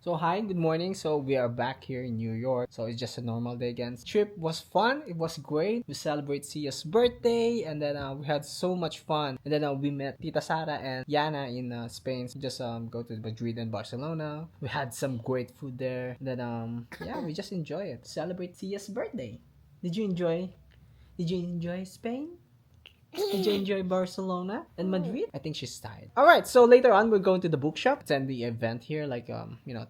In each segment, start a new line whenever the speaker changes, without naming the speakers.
So hi, good morning. So we are back here in New York. So it's just a normal day again. Trip was fun. It was great. We celebrate Sia's birthday, and then we had so much fun. And then we met Tita Sara and Yana in Spain. So just go to Madrid and Barcelona. We had some great food there. And then yeah, we just enjoy it. Celebrate Sia's birthday. Did you enjoy? Did you enjoy Spain? Did you enjoy Barcelona and Madrid? I think she's tired. All right, so later on we're going to the bookshop. Attend the event here, like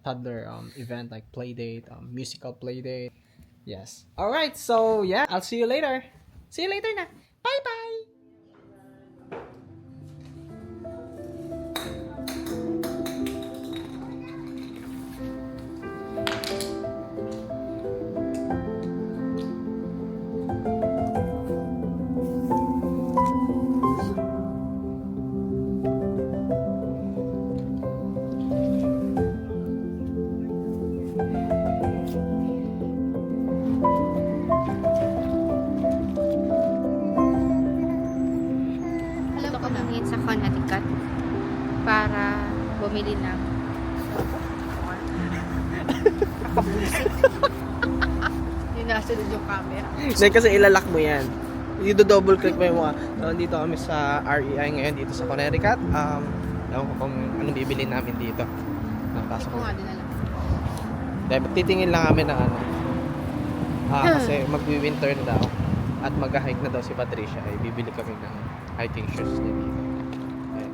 toddler event like play date, musical play date. Yes. All right, so yeah, I'll see you later. See you later na. Bye bye.
Alam ko namin sa Connecticut para bumili ng yung nasunod yung camera.
Hindi kasi ilalak mo yan. Dito double click mo yung mukha. So, dito kami sa REI ngayon dito sa Connecticut. Ewan ko kung anong bibili namin dito. Napasok
Ito
ko.
nga din alam.
Dahil titingin lang kami ng ano. Kasi magwi-winter na daw. At mag-hike na daw si Patricia. Ay bibili kami ng hiking shoes niya dito. Ayan.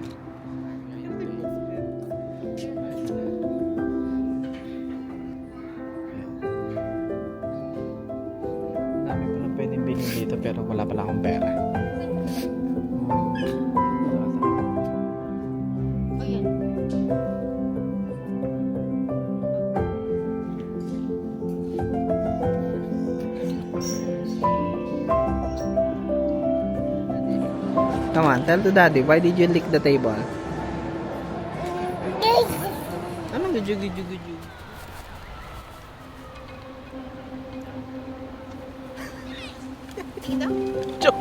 Ang dami pa lang pwedeng bilhin dito pero wala pala akong pera.
O yan.
Come on, tell to daddy, why did you lick the table? Anong gujug?
Kita?
Joke.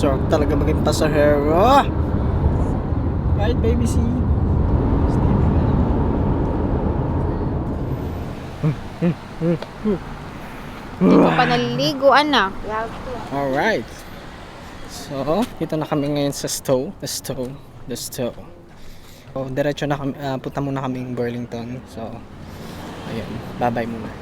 Sarap talaga maging pasahero. Right, baby C?
Hindi ko pa naliligo, anak.
Alright. So, dito na kami ngayon sa Stowe. The Stowe. So, diretso na kami, punta muna kaming Burlington. So, ayun. Bye-bye muna.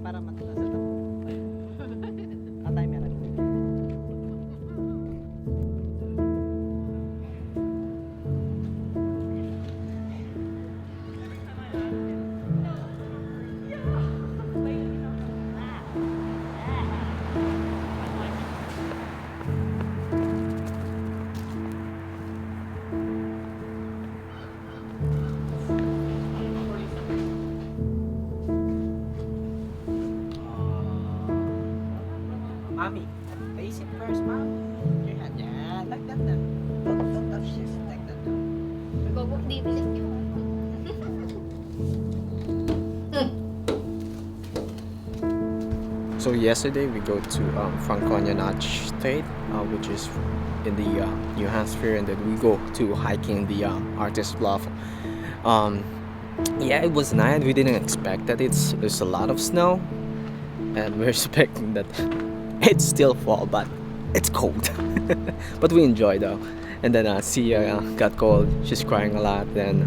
Para matula sa tapo. Atay meron. Mommy, face it first, Mom. Your hand, yeah, like that. Don't touch this, like that. So yesterday we go to Franconia State, which is in the New Hampshire, and then we go to hiking the artist Bluff. Yeah, it was nice. We didn't expect that there's a lot of snow, and we're expecting that it's still fall, but it's cold. But we enjoy though. And then Sia got cold. She's crying a lot. Then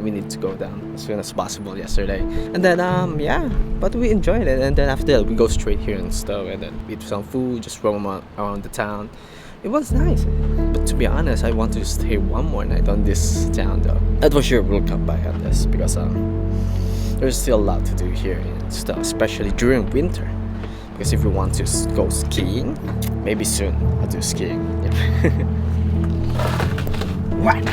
we need to go down as soon as possible yesterday. And then yeah, but we enjoyed it. And then after that we go straight here in Stowe and then eat some food, just roam around the town. It was nice. But to be honest, I want to stay one more night on this town though. That for sure will come back on this because there's still a lot to do here in Stowe, especially during winter. Because if you want to go skiing, maybe soon I'll do skiing. Yeah. What?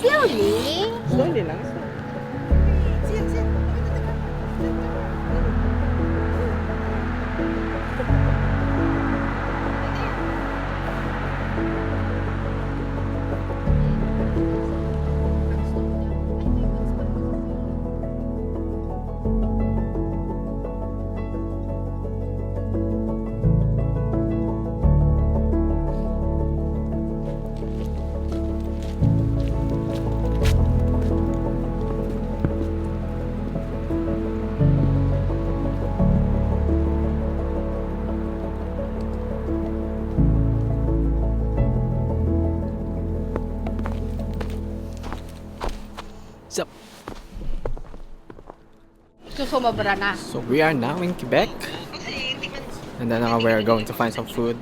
Slowly.
Slowly lang. So,
Sumobra na.
so we are now in Quebec. And then we're going to find some food.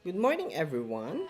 Good morning, everyone.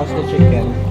How's the chicken?